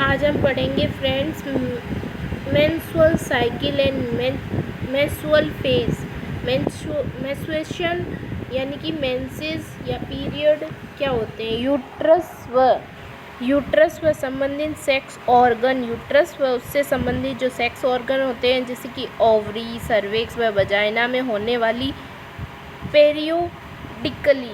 आज हम पढ़ेंगे friends menstrual cycle and menstrual phase. Menstruation यानी कि मेंसेस या पीरियड क्या होते हैं। यूट्रस व संबंधित सेक्स ऑर्गन। यूट्रस व उससे संबंधित जो सेक्स ऑर्गन होते हैं जैसे कि ओवरी, सर्विक्स व वजाइना में होने वाली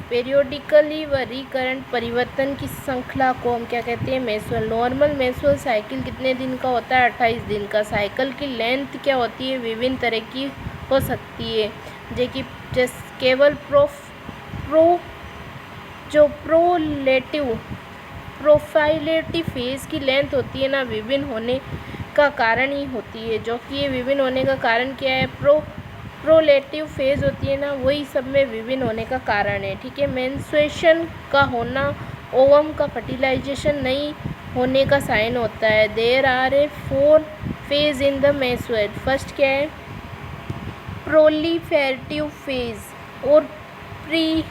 पेरियोडिकली व रिकरेंट परिवर्तन की श्रृंखला को हम क्या कहते हैं, मेंस्ट्रुअल। नॉर्मल मेंस्ट्रुअल साइकिल कितने दिन का होता है? 28 दिन का। साइकिल की लेंथ क्या होती है? विभिन्न तरह की हो सकती है, केवल प्रोफाइलेटिव फेज की लेंथ होती है ना, विभिन्न होने का कारण ही होती है। जो कि ये विभिन्न होने का कारण क्या है? प्रोलेटिव फेज होती है ना, वही सब में विभिन्न होने का कारण है। ठीक है। मेंस्ट्रुएशन का होना ओवम का फर्टिलाइजेशन नहीं होने का साइन होता है। There are 4 phase in the menstrual. First क्या है? प्रोलिफेरेटिव फेज और pre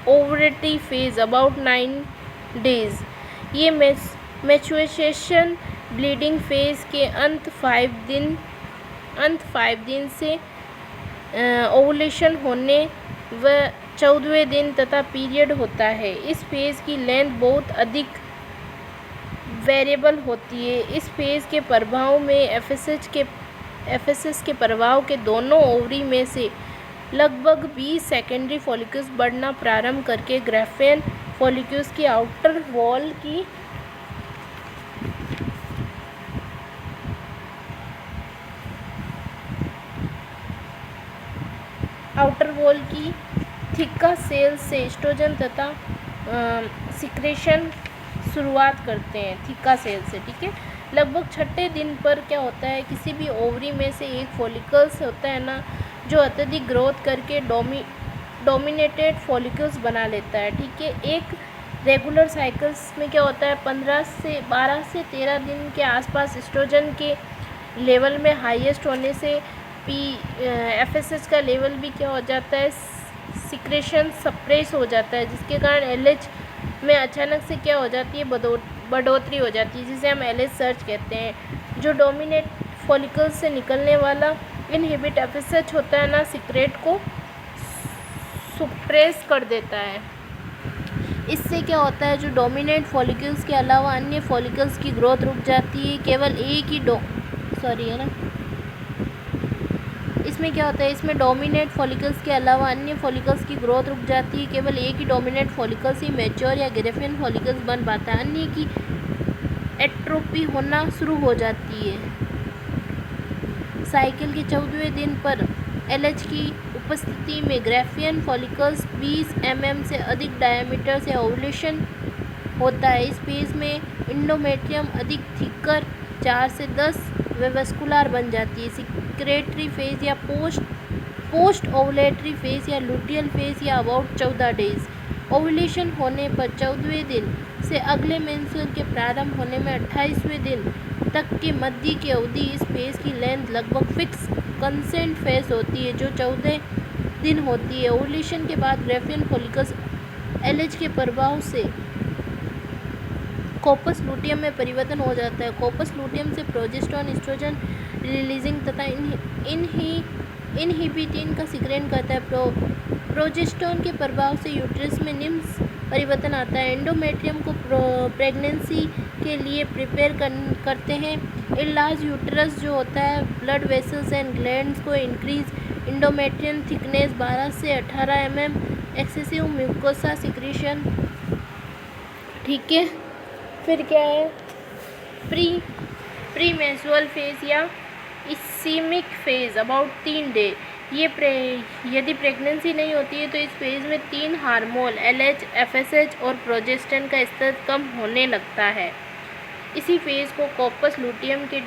ovulative phase about 9 days. ये मेंस्ट्रुएशन ब्लीडिंग फेज के अंत 5 दिन से ओवुलेशन होने व 14वें दिन तथा पीरियड होता है। इस फेज की लेंथ बहुत अधिक वेरिएबल होती है। इस फेज के प्रभाव में एफएसएस के प्रभाव के दोनों ओवरी में से लगभग 20 सेकेंडरी फॉलिकल्स बढ़ना प्रारंभ करके ग्राफियन फॉलिकल्स की आउटर वॉल की थिका सेल्स से एस्ट्रोजन तथा सिक्रेशन शुरुआत करते हैं। थिका सेल से, ठीक है। लगभग 6ठे दिन पर क्या होता है, किसी भी ओवरी में से एक फॉलिकल्स होता है ना, जो अत्यधिक ग्रोथ करके डोमिनेटेड फॉलिकल्स बना लेता है। ठीक है। एक रेगुलर साइकिल्स में क्या होता है, 12 से 13 दिन के आसपास एस्ट्रोजन के लेवल में हाईएस्ट होने से एफएसएच का लेवल भी क्या हो जाता है, सिक्रेशन सप्रेस हो जाता है, जिसके कारण एलएच में अचानक से क्या हो जाती है, बढ़ोतरी हो जाती है, जिसे हम एलएच सर्ज कहते हैं। जो डोमिनेट फॉलिकल्स से निकलने वाला इनहिबिट एफएसएच होता है ना, सिक्रेट को सुप्रेस कर देता है। इससे क्या होता है, जो डोमिनेट फॉलिकल्स के अलावा अन्य फॉलिकल्स की ग्रोथ रुक जाती है। केवल एक ही इसमें क्या होता है, इसमें डोमिनेट फॉलिकल्स के अलावा अन्य फॉलिकल्स की ग्रोथ रुक जाती है। केवल एक ही डोमिनेट फॉलिकल्स ही मैच्योर या ग्राफियन फॉलिकल्स बन पाता है, अन्य की एट्रोपी होना शुरू हो जाती है। साइकिल के 14वें दिन पर एलएच की उपस्थिति में ग्राफियन फॉलिकल्स 20 mm से अधिक डायमीटर से ओवुलेशन होता है। इस फेज में इंडोमेट्रियम अधिक थिकर 4 से 10 वेस्कुलर बन जाती है। सिक्रेटरी फेज या पोस्ट ओवुलेटरी फेज या लुटियल फेज या अबाउट 14 डेज। ओवुलेशन होने पर 14वें दिन से अगले मेंस्ट्रुअल के प्रारंभ होने में 28वें दिन तक के मध्य की अवधि इस फेज की लेंथ लगभग फिक्स कंसेंट फेज होती है, जो 14 दिन होती है। ओवुलेशन के बाद ग्राफियन फॉलिकल्स एलएच के प्रभाव से कोपस लूटियम में परिवर्तन हो जाता है। कोपस लूटियम से प्रोजेस्टेरोन, एस्ट्रोजन रिलीजिंग तथा इनहिबिटिन का सिक्रेशन करता है। प्रोजेस्टेरोन के प्रभाव से यूट्रस में निम्न परिवर्तन आता है। एंडोमेट्रियम को प्रेगनेंसी के लिए प्रिपेयर करते हैं। इनलार्ज यूट्रस जो होता है, ब्लड वेसल्स एंड ग्लैंड्स को इंक्रीज इंडोमेट्रियम थिकनेस 12 से 18 mm, एक्सेसिव म्यूकोसा सिक्रीशन। ठीक है। फिर क्या है, प्री मेंस्ट्रुअल फेज या इसीमिक फेज अबाउट 3 डे। यदि प्रेगनेंसी नहीं होती है तो इस फेज में 3 हार्मोन एलएच, एफएसएच और प्रोजेस्टेरोन का स्तर कम होने लगता है। इसी फेज को कोपस लूटियम के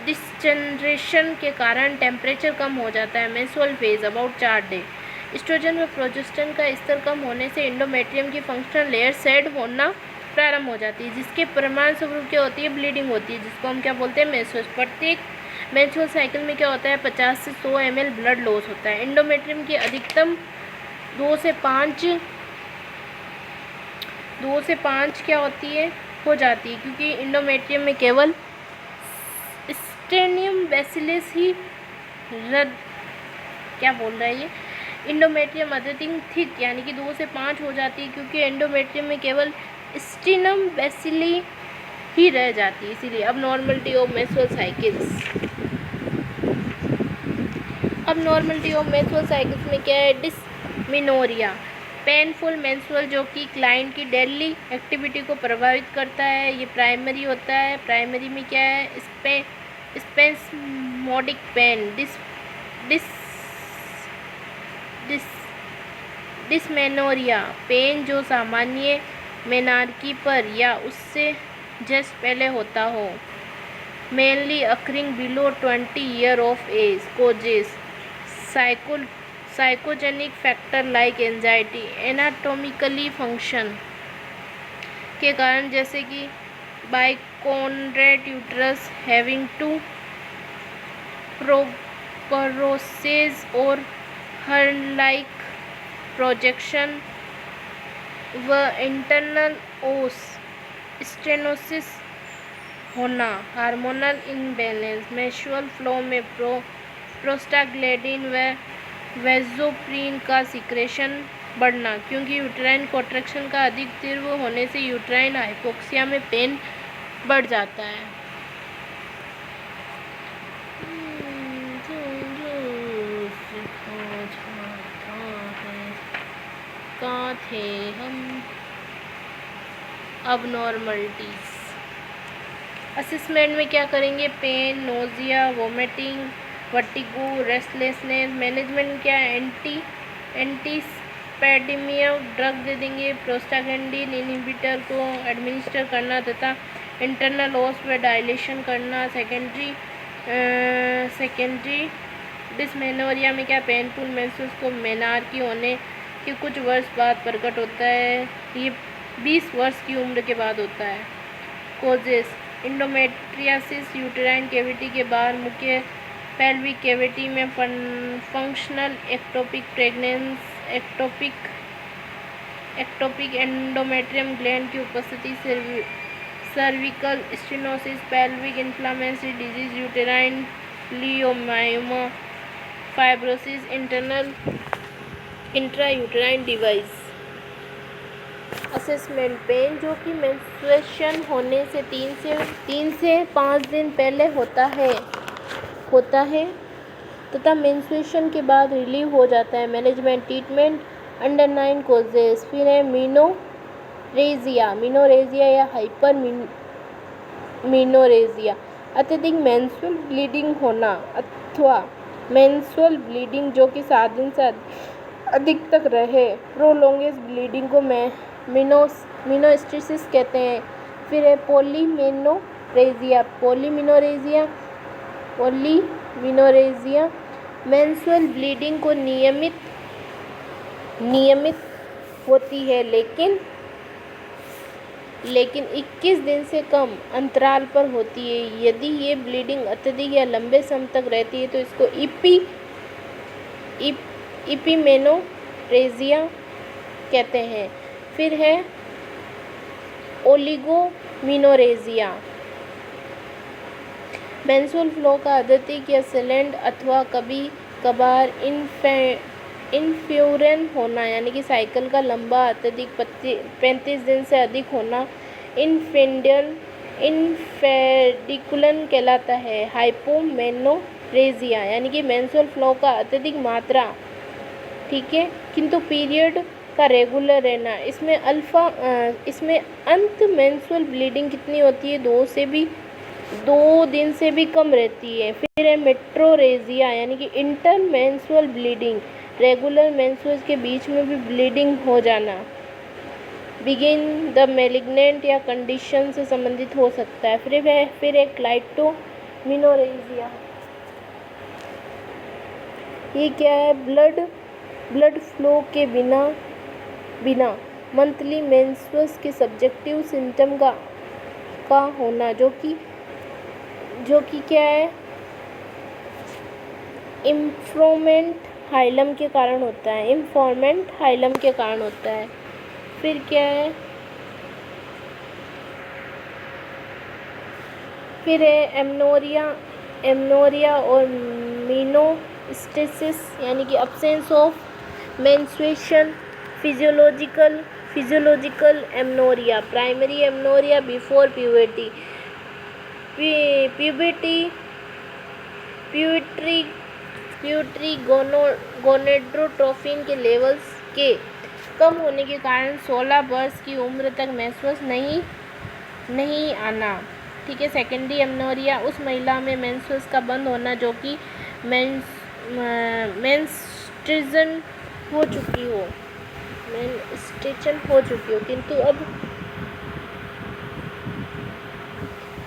डिसजनरेशन के कारण टेम्परेचर कम हो जाता है। Menstrual phase about 4 day. Estrogen व प्रोजेस्टेरोन का स्तर कम होने से इंडोमेट्रियम की फंक्शनल लेयर सेड होना प्रारंभ हो जाती है, जिसके परिणाम स्वरूप क्या होती है, ब्लीडिंग होती है, जिसको हम क्या बोलते हैं, मेंस्ट्रुअल। प्रत्येक मेंस्ट्रुअल साइकिल में क्या होता है, 50 से 100 ml ब्लड लॉस होता है। इंडोमेट्रियम की अधिकतम 2 से 5 2 से 5 क्या होती है, हो जाती है, क्योंकि इंडोमेट्रियम में केवल स्टेनियम बैसिलस ही रद क्या बोल रहा है ये, इंडोमेट्रियम अत्यधिक थिक यानी कि 2 से 5 हो जाती है, क्योंकि एंडोमेट्रियम में केवल स्टेनम बैसिली ही रह जाती है, इसीलिए। अब नॉर्मलिटी ऑफ मेंस्ट्रुअल साइकिल्स, अब नॉर्मलिटी ऑफ मेंस्ट्रुअल साइकिल्स में क्या है, डिस्मिनोरिया, पेनफुल मेंस्ट्रुअल जो कि क्लाइंट की डेली एक्टिविटी को प्रभावित करता है, ये प्राइमरी होता है। प्राइमरी में क्या है, स्पेस्मोडिक पेन, डिस्मेनोरिया, पेन जो सामान्य मेनार्की पर या उससे जस्ट पहले होता हो, mainly occurring below 20 year of age, causes psychogenic factor like anxiety, anatomically function के कारण, जैसे कि bicornuate uterus having two process और हर लाइक प्रोजेक्शन व इंटरनल ओस स्टेनोसिस होना, हार्मोनल इनबैलेंस, मेंस्ट्रुअल फ्लो में प्रोस्टाग्लैंडिन व वेज़ोप्रीन का सिक्रेशन बढ़ना, क्योंकि यूट्राइन कॉन्ट्रैक्शन का अधिक तीव्र होने से यूट्राइन हाइपोक्सिया में पेन बढ़ जाता है। कहाँ थे हम, अब नॉर्मलिटीज असेसमेंट में क्या करेंगे, pain, nausea, vomiting, vertigo, restlessness. Management क्या है, एंटीस्पेडिमिया ड्रग दे देंगे, प्रोस्टाग्लैंडिन इनहिबिटर को एडमिनिस्टर करना तथा इंटरनल ओस पर डायलेशन करना। सेकेंडरी डिस्मेनोरिया में क्या, पेनफुल मेंस्ट्रुअल्स को मेनार्की होने के कुछ वर्ष बाद प्रकट होता है, ये 20 वर्ष की उम्र के बाद होता है। कोजेस, इंडोमेट्रियासिस, यूटेराइन कैविटी के बाहर मुख्य पेल्विक कैविटी में functional ectopic pregnancy, ectopic endometrium gland की उपस्थिति, cervical stenosis, pelvic inflammatory disease, uterine leiomyoma, fibrosis, intrauterine device. Assessment, pain जो कि मेंस्ट्रुएशन होने से 3 से 5 दिन पहले होता है तथा मेंस्ट्रुएशन के बाद रिलीव हो जाता है। Management, treatment under 9 causes. फिर है मिनोरेजिया या हाइपर मिनोरेजिया, अत्यधिक मेंस्ट्रुअल ब्लीडिंग होना अथवा मेंस्ट्रुअल ब्लीडिंग जो कि 7 दिन से अधिक तक रहे, प्रोलोंगेस ब्लीडिंग को मिनोस्टिसिस कहते हैं। फिर है पॉलीमिनोरेजिया, मेंस्ट्रुअल ब्लीडिंग को नियमित होती है, लेकिन 21 दिन से कम अंतराल पर होती है। यदि ये ब्लीडिंग अत्यधिक या लंबे समय तक रहती है तो इसको इपिमेनोरेजिया कहते हैं। फिर है ओलिगोमिनोरेजिया, मेंस्ट्रुअल फ्लो का अत्यधिक या साइलेंट अथवा कभी कभार इनफ्यूरन होना, यानी कि साइकिल का लंबा अत्यधिक 35 दिन से अधिक होना इनफेडिकुलन कहलाता है। हाइपोमेनोरेजिया यानी कि मेंस्ट्रुअल फ्लो का अत्यधिक मात्रा, ठीक है, किंतु पीरियड का रेगुलर रहना। इसमें अंत मेंस्ट्रुअल ब्लीडिंग कितनी होती है, 2 दिन से भी कम रहती है। फिर है मेट्रोरेजिया यानी कि इंटर मेंस्ट्रुअल ब्लीडिंग, रेगुलर मेंस्ट्रुअल्स के बीच में भी ब्लीडिंग हो जाना। बिगिन द मैलिग्नेंट या कंडीशन से संबंधित हो सकता है। फिर एक क्लाइटोमिनोरेजिया, ये क्या है, ब्लड फ्लो के बिना मंथली मेंस्ट्रुअल्स के सब्जेक्टिव सिम्टम का होना, जो कि क्या है, इन्फॉर्मेंट हाइलम के कारण होता है। फिर क्या है, फिर है एमनोरिया और मीनोस्टेसिस यानी कि absence of menstruation, physiological amenorrhoea, primary amenorrhoea before puberty, pituitary gonadotrophin के लेवल्स के कम होने के कारण 16 वर्ष की उम्र तक मेंस्ट्रुअस नहीं आना। ठीक है। सेकेंडरी एमनोरिया उस महिला में मेंस्ट्रुअस का बंद होना जो कि मेंस्ट्रुएशन हो चुकी हो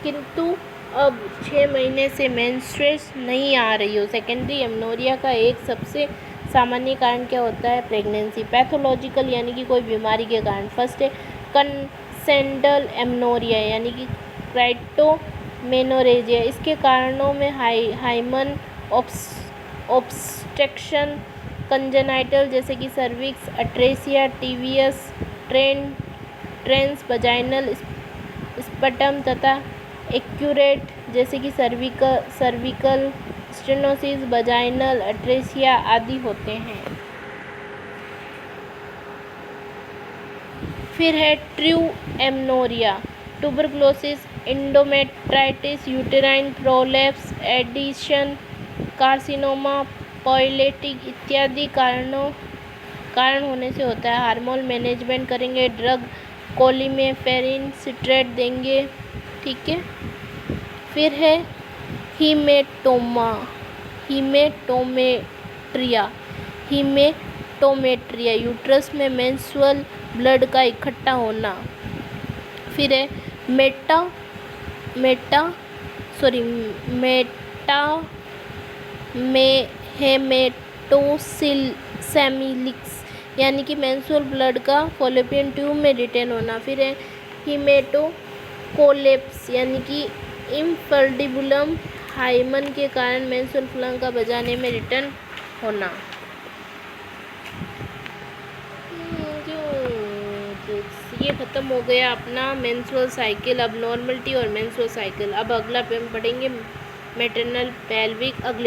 किंतु अब 6 महीने से मेंस्ट्रुएशन नहीं आ रही हो। सेकेंडरी एमनोरिया का एक सबसे सामान्य कारण क्या होता है? प्रेगनेंसी। पैथोलॉजिकल यानी कि कोई बीमारी के कारण। फर्स्ट है कंसेंडल एमनोरिया यानी कि क्राइटोमेनोरेजिया। इसके कारणों में हाइमन ऑब्स्ट्रक्शन, कंजेनाइटल जैसे कि सर्विक्स अट्रेसिया, टीवियस ट्रेंस वजाइनल स्पटम तथा एक्यूरेट जैसे कि सर्विकल स्टेनोसिस, वजाइनल अट्रेसिया आदि होते हैं। फिर है true amenorrhoea, tuberculosis, endometritis, uterine prolapse, adhesion, carcinoma, पॉलिटिक इत्यादि कारण होने से होता है। हार्मोन मैनेजमेंट करेंगे, ड्रग कोलिमेफेरिन सिट्रेट देंगे। ठीक है। फिर है हीमेटोमेट्रिया यूट्रस में मेंस्ट्रुअल ब्लड का इकट्ठा होना। फिर है हेमेटोसेमिलिक्स यानी कि मेंस्ट्रुअल ब्लड का फॉलोपियन ट्यूब में रिटेन होना। फिर है हीमेटोकोलेप्स यानी कि इम्फल्डिबुलम हाइमन के कारण मेंस्ट्रुअल फ्लम का बजाने में रिटर्न होना। ये ख़त्म हो गया अपना मेंस्ट्रुअल साइकिल, अब नॉर्मलिटी और मेंस्ट्रुअल साइकिल। अब अगला हम पढ़ेंगे मैटरनल पेल्विक अगले